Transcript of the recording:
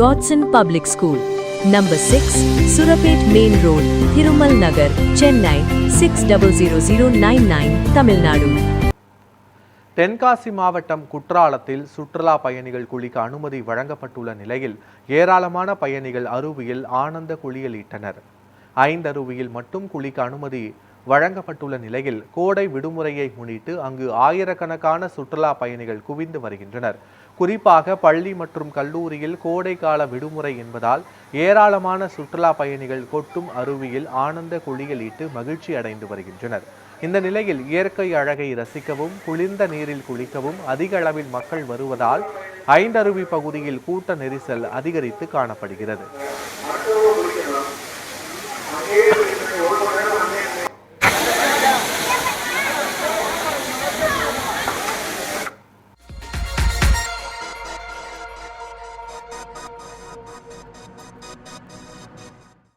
Godson Public School, Number 6, Surapet Main Road, Thirumal Nagar, Chennai 600099, Tamil Nadu. Tenkasi மாவட்டம் குற்றாலத்தில் சுற்றுலா பயணிகள் குளிக்க அனுமதி வழங்கப்பட்டுள்ள நிலையில் ஏராளமான பயணிகள் அருவியில் ஆனந்த குளியலிட்டனர். 5 அருவியில் மட்டும் குளிக்க அனுமதி வழங்கப்பட்டுள்ள நிலையில் கோடை விடுமுறையை முன்னிட்டு அங்கு ஆயிரக்கணக்கான சுற்றுலா பயணிகள் குவிந்து வருகின்றனர். குறிப்பாக பள்ளி மற்றும் கல்லூரியில் கோடை கால விடுமுறை என்பதால் ஏராளமான சுற்றுலா பயணிகள் கொட்டும் அருவியில் ஆனந்த குளியலிட்டு மகிழ்ச்சி அடைந்து வருகின்றனர். இந்த நிலையில் இயற்கை அழகை ரசிக்கவும் குளிர்ந்த நீரில் குளிக்கவும் அதிக அளவில் மக்கள் வருவதால் 5 அருவி பகுதியில் கூட்ட நெரிசல் அதிகரித்து காணப்படுகிறது.